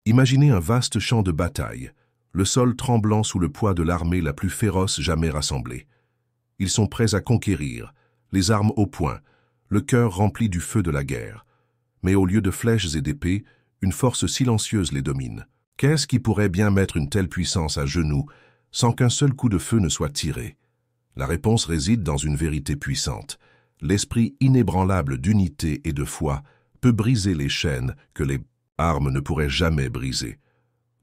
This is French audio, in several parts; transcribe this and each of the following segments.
Imaginez un vaste champ de bataille, le sol tremblant sous le poids de l'armée la plus féroce jamais rassemblée. Ils sont prêts à conquérir, les armes au poing, le cœur rempli du feu de la guerre. Mais au lieu de flèches et d'épées, une force silencieuse les domine. Qu'est-ce qui pourrait bien mettre une telle puissance à genoux sans qu'un seul coup de feu ne soit tiré? La réponse réside dans une vérité puissante. L'esprit inébranlable d'unité et de foi peut briser les chaînes que les armes ne pourraient jamais briser.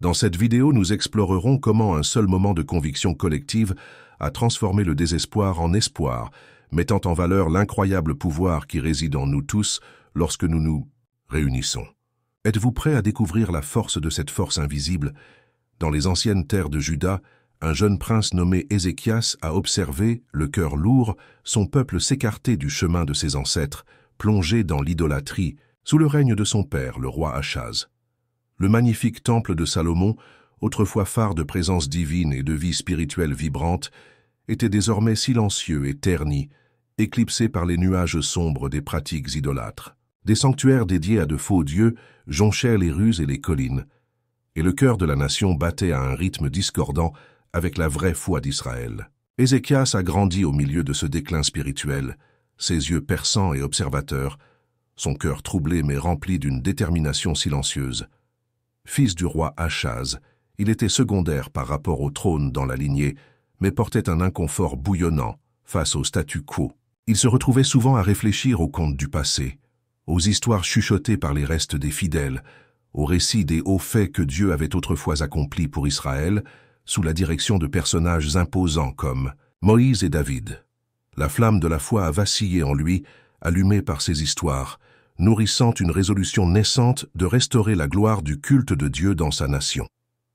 Dans cette vidéo, nous explorerons comment un seul moment de conviction collective a transformé le désespoir en espoir, mettant en valeur l'incroyable pouvoir qui réside en nous tous lorsque nous nous réunissons. Êtes-vous prêt à découvrir la force de cette force invisible? Dans les anciennes terres de Juda, un jeune prince nommé Ézéchias a observé, le cœur lourd, son peuple s'écarter du chemin de ses ancêtres, plongé dans l'idolâtrie, sous le règne de son père, le roi Achaz. Le magnifique temple de Salomon, autrefois phare de présence divine et de vie spirituelle vibrante, était désormais silencieux et terni, éclipsé par les nuages sombres des pratiques idolâtres. Des sanctuaires dédiés à de faux dieux jonchaient les rues et les collines, et le cœur de la nation battait à un rythme discordant avec la vraie foi d'Israël. Ézéchias a grandi au milieu de ce déclin spirituel, ses yeux perçants et observateurs, son cœur troublé mais rempli d'une détermination silencieuse. Fils du roi Achaz, il était secondaire par rapport au trône dans la lignée, mais portait un inconfort bouillonnant face au statu quo. Il se retrouvait souvent à réfléchir aux contes du passé, aux histoires chuchotées par les restes des fidèles, aux récits des hauts faits que Dieu avait autrefois accomplis pour Israël, sous la direction de personnages imposants comme Moïse et David. La flamme de la foi a vacillé en lui, allumée par ces histoires, nourrissant une résolution naissante de restaurer la gloire du culte de Dieu dans sa nation.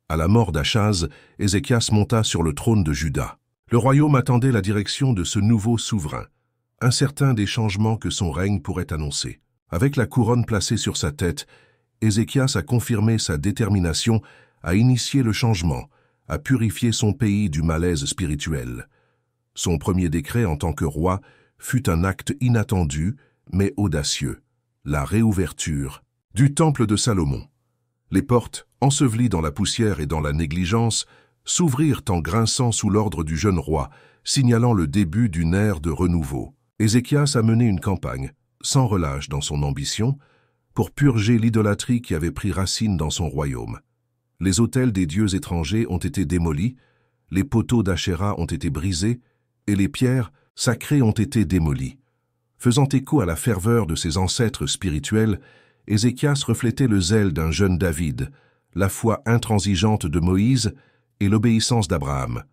À la mort d'Achaz, Ézéchias monta sur le trône de Juda. Le royaume attendait la direction de ce nouveau souverain, incertain des changements que son règne pourrait annoncer. Avec la couronne placée sur sa tête, Ézéchias a confirmé sa détermination à initier le changement, à purifier son pays du malaise spirituel. Son premier décret en tant que roi fut un acte inattendu, mais audacieux, la réouverture du temple de Salomon. Les portes, ensevelies dans la poussière et dans la négligence, s'ouvrirent en grinçant sous l'ordre du jeune roi, signalant le début d'une ère de renouveau. Ézéchias a mené une campagne, sans relâche dans son ambition, pour purger l'idolâtrie qui avait pris racine dans son royaume. Les autels des dieux étrangers ont été démolis, les poteaux d'Achéra ont été brisés, et les pierres sacrées ont été démolies. Faisant écho à la ferveur de ses ancêtres spirituels, Ézéchias reflétait le zèle d'un jeune David, la foi intransigeante de Moïse et l'obéissance d'Abraham.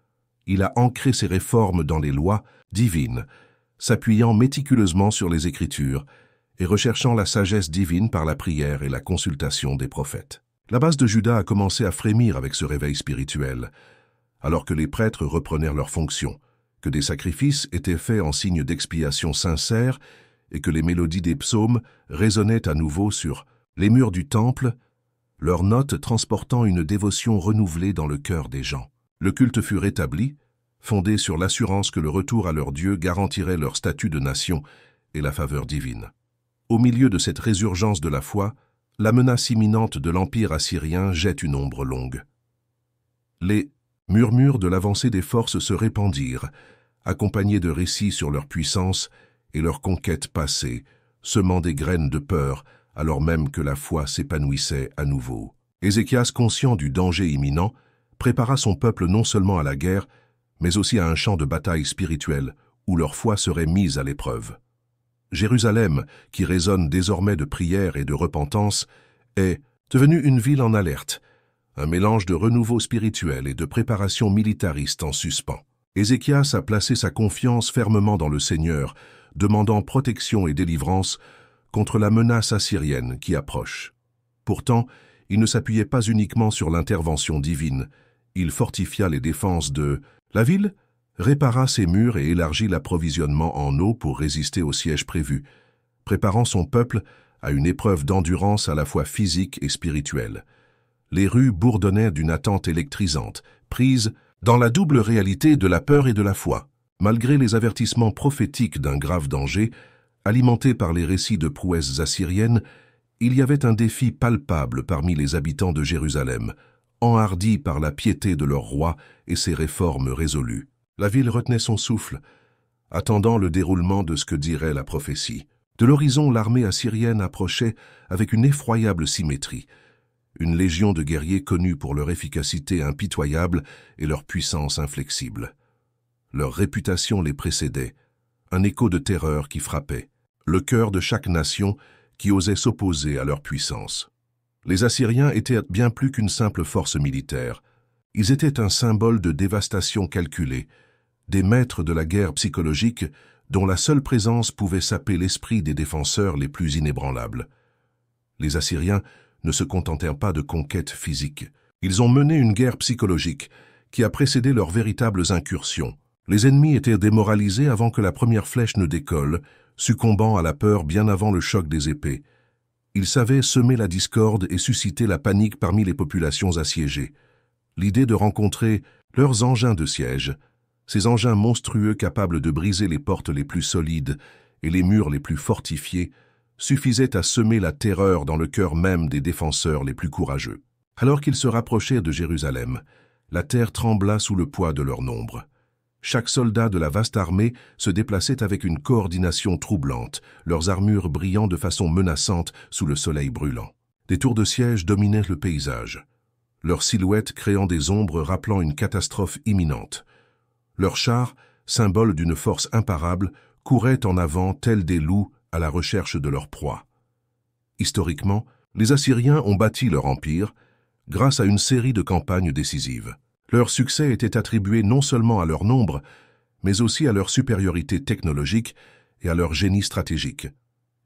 Il a ancré ses réformes dans les lois divines, s'appuyant méticuleusement sur les Écritures et recherchant la sagesse divine par la prière et la consultation des prophètes. La base de Juda a commencé à frémir avec ce réveil spirituel, alors que les prêtres reprenèrent leurs fonctions, que des sacrifices étaient faits en signe d'expiation sincère et que les mélodies des psaumes résonnaient à nouveau sur les murs du temple, leurs notes transportant une dévotion renouvelée dans le cœur des gens. Le culte fut rétabli, fondé sur l'assurance que le retour à leur Dieu garantirait leur statut de nation et la faveur divine. Au milieu de cette résurgence de la foi, la menace imminente de l'Empire assyrien jette une ombre longue. Les murmures de l'avancée des forces se répandirent, accompagnés de récits sur leur puissance et leurs conquêtes passées, semant des graines de peur, alors même que la foi s'épanouissait à nouveau. Ézéchias, conscient du danger imminent, prépara son peuple non seulement à la guerre, mais aussi à un champ de bataille spirituel où leur foi serait mise à l'épreuve. Jérusalem, qui résonne désormais de prière et de repentance, est devenue une ville en alerte, un mélange de renouveau spirituel et de préparation militariste en suspens. Ézéchias a placé sa confiance fermement dans le Seigneur, demandant protection et délivrance contre la menace assyrienne qui approche. Pourtant, il ne s'appuyait pas uniquement sur l'intervention divine, il fortifia les défenses de la ville, répara ses murs et élargit l'approvisionnement en eau pour résister au siège prévu, préparant son peuple à une épreuve d'endurance à la fois physique et spirituelle. Les rues bourdonnaient d'une attente électrisante, prise dans la double réalité de la peur et de la foi. Malgré les avertissements prophétiques d'un grave danger, alimentés par les récits de prouesses assyriennes, Il y avait un défi palpable parmi les habitants de Jérusalem, enhardis par la piété de leur roi et ses réformes résolues. La ville retenait son souffle, attendant le déroulement de ce que dirait la prophétie. De l'horizon, l'armée assyrienne approchait avec une effroyable symétrie, une légion de guerriers connus pour leur efficacité impitoyable et leur puissance inflexible. Leur réputation les précédait, un écho de terreur qui frappait, le cœur de chaque nation qui osait s'opposer à leur puissance. Les Assyriens étaient bien plus qu'une simple force militaire. Ils étaient un symbole de dévastation calculée, des maîtres de la guerre psychologique dont la seule présence pouvait saper l'esprit des défenseurs les plus inébranlables. Les Assyriens ne se contentèrent pas de conquêtes physiques. Ils ont mené une guerre psychologique qui a précédé leurs véritables incursions. Les ennemis étaient démoralisés avant que la première flèche ne décolle, succombant à la peur bien avant le choc des épées. Ils savaient semer la discorde et susciter la panique parmi les populations assiégées. L'idée de rencontrer leurs engins de siège, ces engins monstrueux capables de briser les portes les plus solides et les murs les plus fortifiés, suffisait à semer la terreur dans le cœur même des défenseurs les plus courageux. Alors qu'ils se rapprochaient de Jérusalem, la terre trembla sous le poids de leur nombre. Chaque soldat de la vaste armée se déplaçait avec une coordination troublante, leurs armures brillant de façon menaçante sous le soleil brûlant. Des tours de siège dominaient le paysage, leurs silhouettes créant des ombres rappelant une catastrophe imminente. Leurs chars, symboles d'une force imparable, couraient en avant tels des loups à la recherche de leur proie. Historiquement, les Assyriens ont bâti leur empire grâce à une série de campagnes décisives. Leur succès était attribué non seulement à leur nombre, mais aussi à leur supériorité technologique et à leur génie stratégique.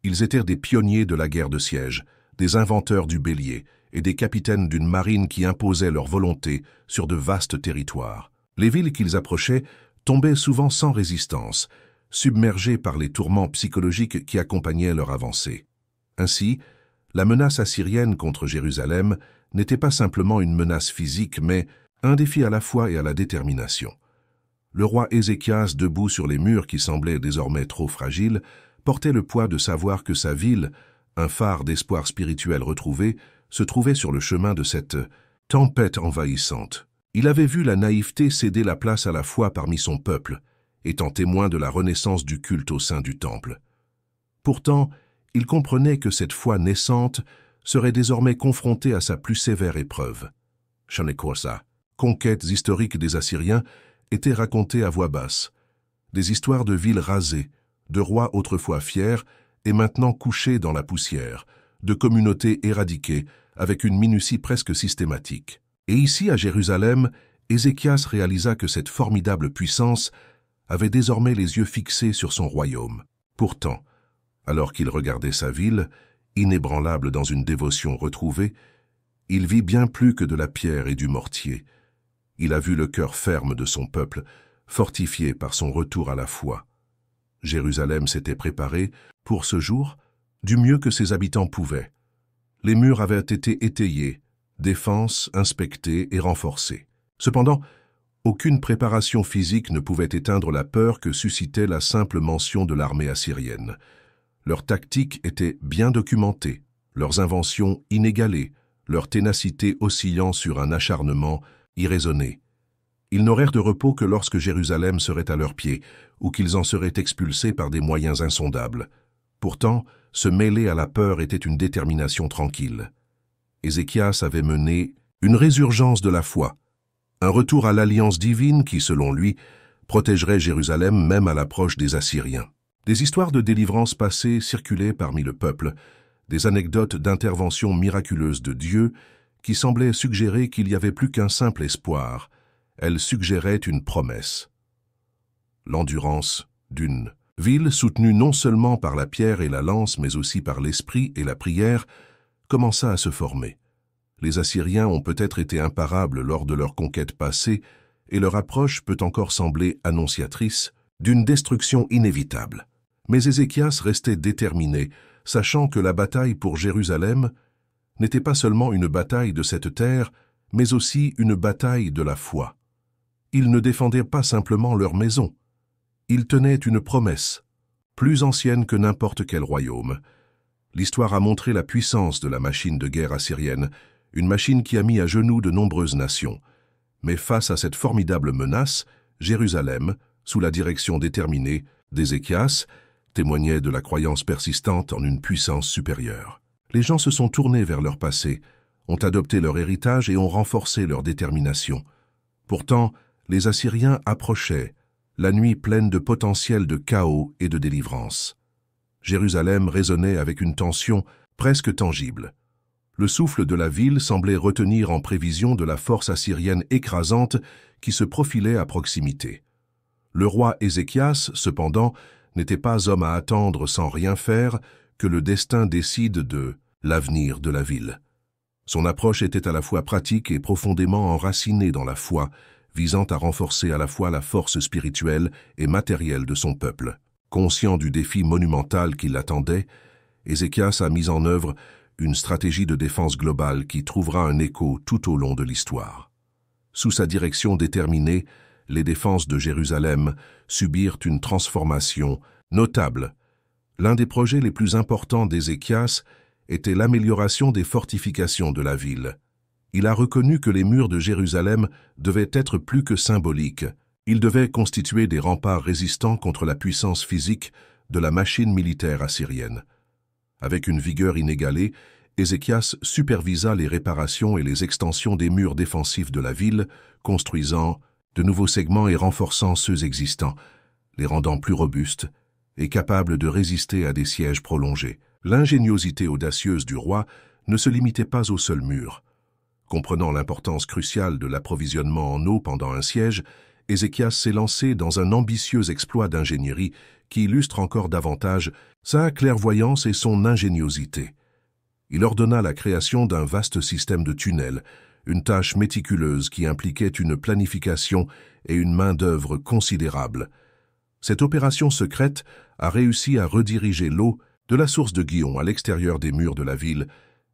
Ils étaient des pionniers de la guerre de siège, des inventeurs du bélier et des capitaines d'une marine qui imposait leur volonté sur de vastes territoires. Les villes qu'ils approchaient tombaient souvent sans résistance, submergées par les tourments psychologiques qui accompagnaient leur avancée. Ainsi, la menace assyrienne contre Jérusalem n'était pas simplement une menace physique, mais un défi à la foi et à la détermination. Le roi Ézéchias, debout sur les murs qui semblaient désormais trop fragiles, portait le poids de savoir que sa ville, un phare d'espoir spirituel retrouvé, se trouvait sur le chemin de cette tempête envahissante. Il avait vu la naïveté céder la place à la foi parmi son peuple, étant témoin de la renaissance du culte au sein du temple. Pourtant, il comprenait que cette foi naissante serait désormais confrontée à sa plus sévère épreuve. Shanekorsa, conquêtes historiques des Assyriens, étaient racontées à voix basse. Des histoires de villes rasées, de rois autrefois fiers et maintenant couchés dans la poussière, de communautés éradiquées avec une minutie presque systématique. Et ici, à Jérusalem, Ézéchias réalisa que cette formidable puissance avait désormais les yeux fixés sur son royaume. Pourtant, alors qu'il regardait sa ville, inébranlable dans une dévotion retrouvée, il vit bien plus que de la pierre et du mortier. Il a vu le cœur ferme de son peuple, fortifié par son retour à la foi. Jérusalem s'était préparée, pour ce jour, du mieux que ses habitants pouvaient. Les murs avaient été étayés, défenses inspectées et renforcées. Cependant, aucune préparation physique ne pouvait éteindre la peur que suscitait la simple mention de l'armée assyrienne. Leurs tactiques étaient bien documentées, leurs inventions inégalées, leur ténacité oscillant sur un acharnement irraisonné. Ils n'aurèrent de repos que lorsque Jérusalem serait à leurs pieds, ou qu'ils en seraient expulsés par des moyens insondables. Pourtant, se mêler à la peur était une détermination tranquille. Ézéchias avait mené une résurgence de la foi, un retour à l'alliance divine qui, selon lui, protégerait Jérusalem même à l'approche des Assyriens. Des histoires de délivrance passées circulaient parmi le peuple, des anecdotes d'intervention miraculeuse de Dieu qui semblaient suggérer qu'il n'y avait plus qu'un simple espoir. Elles suggéraient une promesse. L'endurance d'une ville soutenue non seulement par la pierre et la lance, mais aussi par l'esprit et la prière, commença à se former. Les Assyriens ont peut-être été imparables lors de leur conquête passée, et leur approche peut encore sembler annonciatrice d'une destruction inévitable. Mais Ézéchias restait déterminé, sachant que la bataille pour Jérusalem n'était pas seulement une bataille de cette terre, mais aussi une bataille de la foi. Ils ne défendaient pas simplement leur maison. Ils tenaient une promesse, plus ancienne que n'importe quel royaume. L'histoire a montré la puissance de la machine de guerre assyrienne, une machine qui a mis à genoux de nombreuses nations. Mais face à cette formidable menace, Jérusalem, sous la direction déterminée d'Ézéchias, témoignait de la croyance persistante en une puissance supérieure. Les gens se sont tournés vers leur passé, ont adopté leur héritage et ont renforcé leur détermination. Pourtant, les Assyriens approchaient, la nuit pleine de potentiel de chaos et de délivrance. Jérusalem résonnait avec une tension presque tangible. Le souffle de la ville semblait retenir en prévision de la force assyrienne écrasante qui se profilait à proximité. Le roi Ézéchias, cependant, n'était pas homme à attendre sans rien faire que le destin décide de l'avenir de la ville. Son approche était à la fois pratique et profondément enracinée dans la foi, visant à renforcer à la fois la force spirituelle et matérielle de son peuple. Conscient du défi monumental qui l'attendait, Ézéchias a mis en œuvre une stratégie de défense globale qui trouvera un écho tout au long de l'histoire. Sous sa direction déterminée, les défenses de Jérusalem subirent une transformation notable. L'un des projets les plus importants d'Ézéchias était l'amélioration des fortifications de la ville. Il a reconnu que les murs de Jérusalem devaient être plus que symboliques. Ils devaient constituer des remparts résistants contre la puissance physique de la machine militaire assyrienne. Avec une vigueur inégalée, Ézéchias supervisa les réparations et les extensions des murs défensifs de la ville, construisant de nouveaux segments et renforçant ceux existants, les rendant plus robustes et capables de résister à des sièges prolongés. L'ingéniosité audacieuse du roi ne se limitait pas aux seuls murs. Comprenant l'importance cruciale de l'approvisionnement en eau pendant un siège, Ézéchias s'est lancé dans un ambitieux exploit d'ingénierie qui illustre encore davantage sa clairvoyance et son ingéniosité. Il ordonna la création d'un vaste système de tunnels, une tâche méticuleuse qui impliquait une planification et une main-d'œuvre considérable. Cette opération secrète a réussi à rediriger l'eau de la source de Gihon à l'extérieur des murs de la ville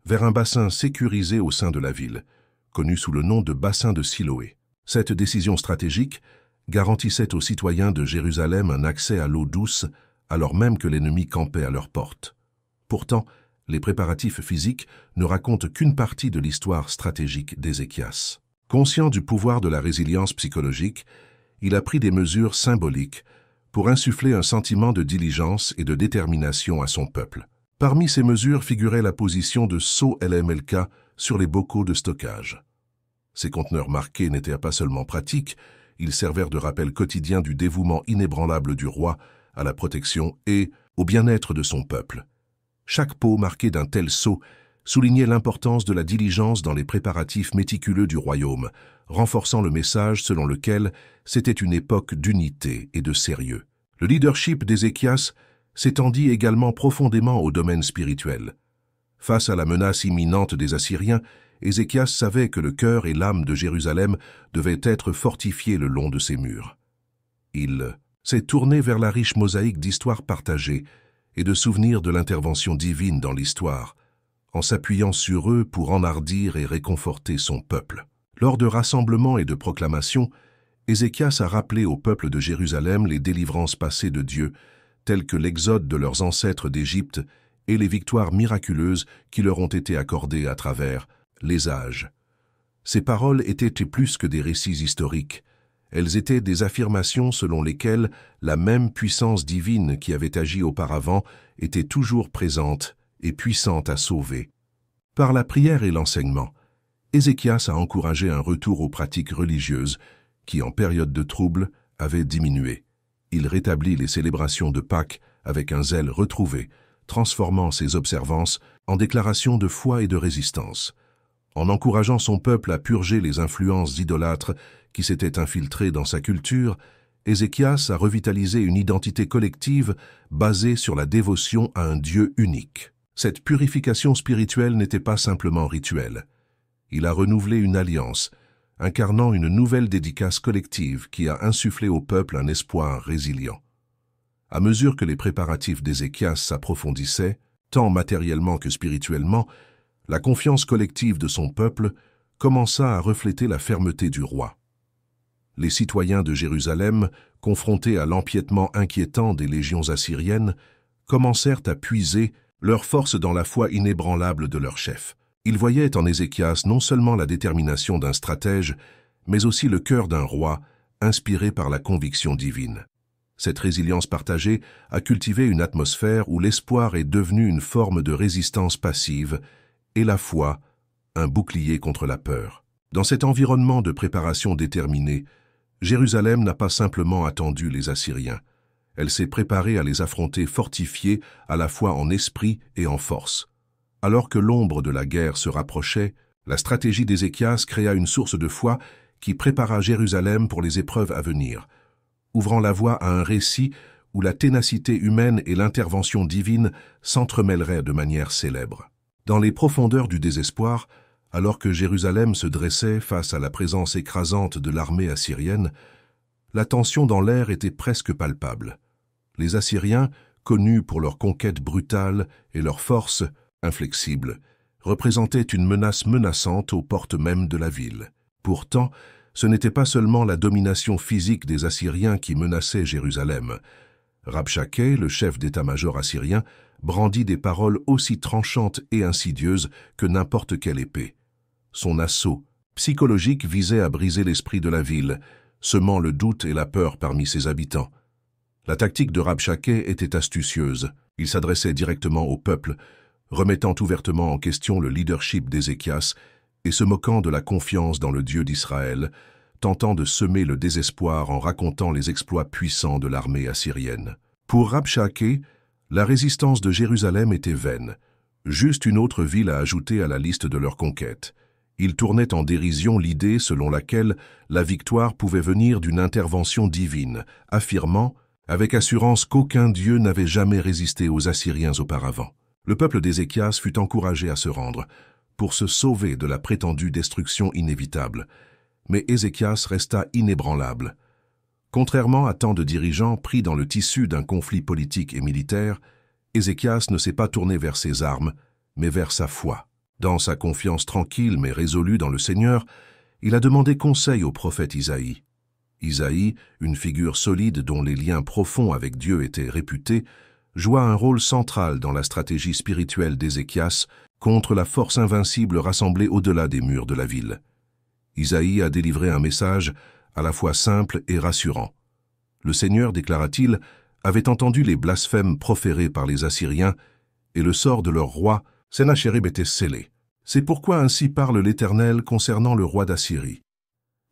vers un bassin sécurisé au sein de la ville, connu sous le nom de bassin de Siloé. Cette décision stratégique garantissait aux citoyens de Jérusalem un accès à l'eau douce alors même que l'ennemi campait à leur porte. Pourtant, les préparatifs physiques ne racontent qu'une partie de l'histoire stratégique d'Ézéchias. Conscient du pouvoir de la résilience psychologique, il a pris des mesures symboliques pour insuffler un sentiment de diligence et de détermination à son peuple. Parmi ces mesures figurait la position de seaux LMLK sur les bocaux de stockage. Ces conteneurs marqués n'étaient pas seulement pratiques, ils servèrent de rappel quotidien du dévouement inébranlable du roi à la protection et au bien-être de son peuple. Chaque pot marqué d'un tel sceau soulignait l'importance de la diligence dans les préparatifs méticuleux du royaume, renforçant le message selon lequel c'était une époque d'unité et de sérieux. Le leadership d'Ézéchias s'étendit également profondément au domaine spirituel. Face à la menace imminente des Assyriens, Ézéchias savait que le cœur et l'âme de Jérusalem devaient être fortifiés le long de ses murs. Il s'est tourné vers la riche mosaïque d'histoires partagées et de souvenirs de l'intervention divine dans l'histoire, en s'appuyant sur eux pour enhardir et réconforter son peuple. Lors de rassemblements et de proclamations, Ézéchias a rappelé au peuple de Jérusalem les délivrances passées de Dieu, telles que l'exode de leurs ancêtres d'Égypte et les victoires miraculeuses qui leur ont été accordées à travers les âges. Ces paroles étaient plus que des récits historiques. Elles étaient des affirmations selon lesquelles la même puissance divine qui avait agi auparavant était toujours présente et puissante à sauver. Par la prière et l'enseignement, Ézéchias a encouragé un retour aux pratiques religieuses qui, en période de trouble, avaient diminué. Il rétablit les célébrations de Pâques avec un zèle retrouvé, transformant ses observances en déclarations de foi et de résistance. En encourageant son peuple à purger les influences idolâtres qui s'étaient infiltrées dans sa culture, Ézéchias a revitalisé une identité collective basée sur la dévotion à un Dieu unique. Cette purification spirituelle n'était pas simplement rituelle. Il a renouvelé une alliance, incarnant une nouvelle dédicace collective qui a insufflé au peuple un espoir résilient. À mesure que les préparatifs d'Ézéchias s'approfondissaient, tant matériellement que spirituellement, la confiance collective de son peuple commença à refléter la fermeté du roi. Les citoyens de Jérusalem, confrontés à l'empiètement inquiétant des légions assyriennes, commencèrent à puiser leur force dans la foi inébranlable de leur chef. Ils voyaient en Ézéchias non seulement la détermination d'un stratège, mais aussi le cœur d'un roi, inspiré par la conviction divine. Cette résilience partagée a cultivé une atmosphère où l'espoir est devenu une forme de résistance passive et la foi, un bouclier contre la peur. Dans cet environnement de préparation déterminée, Jérusalem n'a pas simplement attendu les Assyriens. Elle s'est préparée à les affronter fortifiée à la fois en esprit et en force. Alors que l'ombre de la guerre se rapprochait, la stratégie d'Ézéchias créa une source de foi qui prépara Jérusalem pour les épreuves à venir, ouvrant la voie à un récit où la ténacité humaine et l'intervention divine s'entremêleraient de manière célèbre. Dans les profondeurs du désespoir, alors que Jérusalem se dressait face à la présence écrasante de l'armée assyrienne, la tension dans l'air était presque palpable. Les Assyriens, connus pour leur conquête brutale et leur force inflexible, représentaient une menace menaçante aux portes mêmes de la ville. Pourtant, ce n'était pas seulement la domination physique des Assyriens qui menaçait Jérusalem. Rabshakeh, le chef d'état-major assyrien, brandit des paroles aussi tranchantes et insidieuses que n'importe quelle épée. Son assaut psychologique visait à briser l'esprit de la ville, semant le doute et la peur parmi ses habitants. La tactique de Rabshakeh était astucieuse. Il s'adressait directement au peuple, remettant ouvertement en question le leadership d'Ézéchias et se moquant de la confiance dans le Dieu d'Israël, tentant de semer le désespoir en racontant les exploits puissants de l'armée assyrienne. Pour Rabshakeh, la résistance de Jérusalem était vaine, juste une autre ville à ajouter à la liste de leur conquête. Il tournait en dérision l'idée selon laquelle la victoire pouvait venir d'une intervention divine, affirmant avec assurance qu'aucun Dieu n'avait jamais résisté aux Assyriens auparavant. Le peuple d'Ézéchias fut encouragé à se rendre, pour se sauver de la prétendue destruction inévitable. Mais Ézéchias resta inébranlable. Contrairement à tant de dirigeants pris dans le tissu d'un conflit politique et militaire, Ézéchias ne s'est pas tourné vers ses armes, mais vers sa foi. Dans sa confiance tranquille mais résolue dans le Seigneur, il a demandé conseil au prophète Isaïe. Isaïe, une figure solide dont les liens profonds avec Dieu étaient réputés, joua un rôle central dans la stratégie spirituelle d'Ézéchias contre la force invincible rassemblée au-delà des murs de la ville. Isaïe a délivré un message à la fois simple et rassurant. Le Seigneur, déclara-t-il, avait entendu les blasphèmes proférés par les Assyriens, et le sort de leur roi, Sennachérib, était scellé. C'est pourquoi ainsi parle l'Éternel concernant le roi d'Assyrie.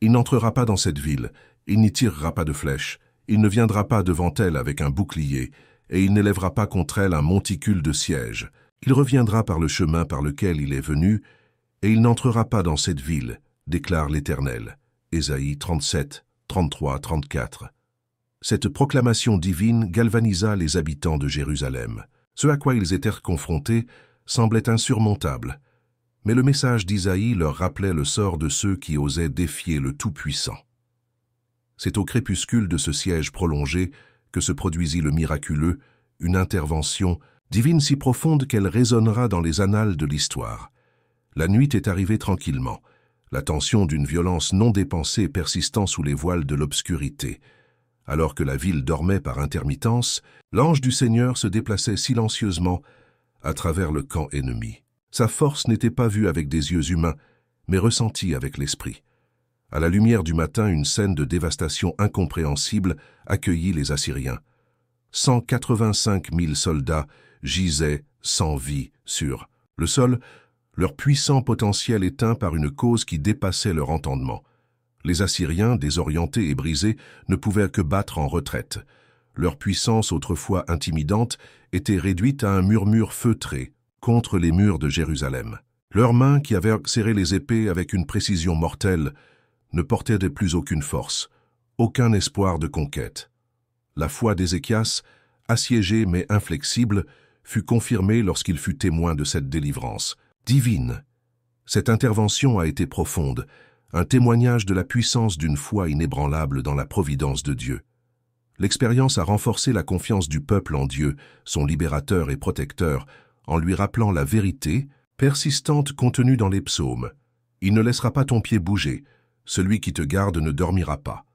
Il n'entrera pas dans cette ville, il n'y tirera pas de flèche, il ne viendra pas devant elle avec un bouclier, et il n'élèvera pas contre elle un monticule de siège. Il reviendra par le chemin par lequel il est venu, et il n'entrera pas dans cette ville, déclare l'Éternel. Ésaïe 37, 33, 34. Cette proclamation divine galvanisa les habitants de Jérusalem. Ce à quoi ils étaient confrontés semblait insurmontable, mais le message d'Isaïe leur rappelait le sort de ceux qui osaient défier le Tout-Puissant. C'est au crépuscule de ce siège prolongé que se produisit le miraculeux, une intervention divine si profonde qu'elle résonnera dans les annales de l'histoire. La nuit est arrivée tranquillement, la tension d'une violence non dépensée persistant sous les voiles de l'obscurité. Alors que la ville dormait par intermittence, l'ange du Seigneur se déplaçait silencieusement à travers le camp ennemi. Sa force n'était pas vue avec des yeux humains, mais ressentie avec l'esprit. À la lumière du matin, une scène de dévastation incompréhensible accueillit les Assyriens. 185 000 soldats gisaient sans vie sur le sol, leur puissant potentiel éteint par une cause qui dépassait leur entendement. Les Assyriens, désorientés et brisés, ne pouvaient que battre en retraite. Leur puissance, autrefois intimidante, était réduite à un murmure feutré contre les murs de Jérusalem. Leurs mains, qui avaient serré les épées avec une précision mortelle, ne portaient de plus aucune force, aucun espoir de conquête. La foi d'Ézéchias, assiégé mais inflexible, fut confirmée lorsqu'il fut témoin de cette délivrance divine. Cette intervention a été profonde, un témoignage de la puissance d'une foi inébranlable dans la providence de Dieu. L'expérience a renforcé la confiance du peuple en Dieu, son libérateur et protecteur, en lui rappelant la vérité, persistante contenue dans les psaumes. « Il ne laissera pas ton pied bouger, celui qui te garde ne dormira pas. »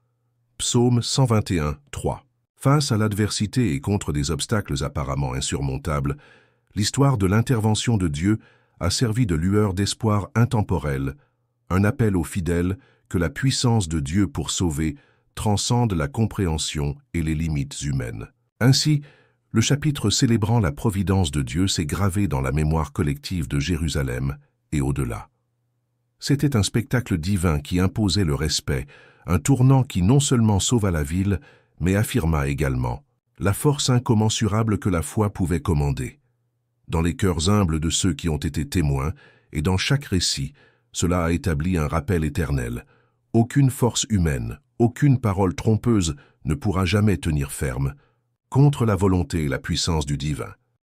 Psaume 121, 3. Face à l'adversité et contre des obstacles apparemment insurmontables, L'histoire de l'intervention de Dieu a servi de lueur d'espoir intemporel, un appel aux fidèles que la puissance de Dieu pour sauver transcende la compréhension et les limites humaines. Ainsi, le chapitre célébrant la providence de Dieu s'est gravé dans la mémoire collective de Jérusalem et au-delà. C'était un spectacle divin qui imposait le respect, un tournant qui non seulement sauva la ville, mais affirma également la force incommensurable que la foi pouvait commander. Dans les cœurs humbles de ceux qui ont été témoins, et dans chaque récit, cela a établi un rappel éternel. Aucune force humaine, aucune parole trompeuse ne pourra jamais tenir ferme contre la volonté et la puissance du divin.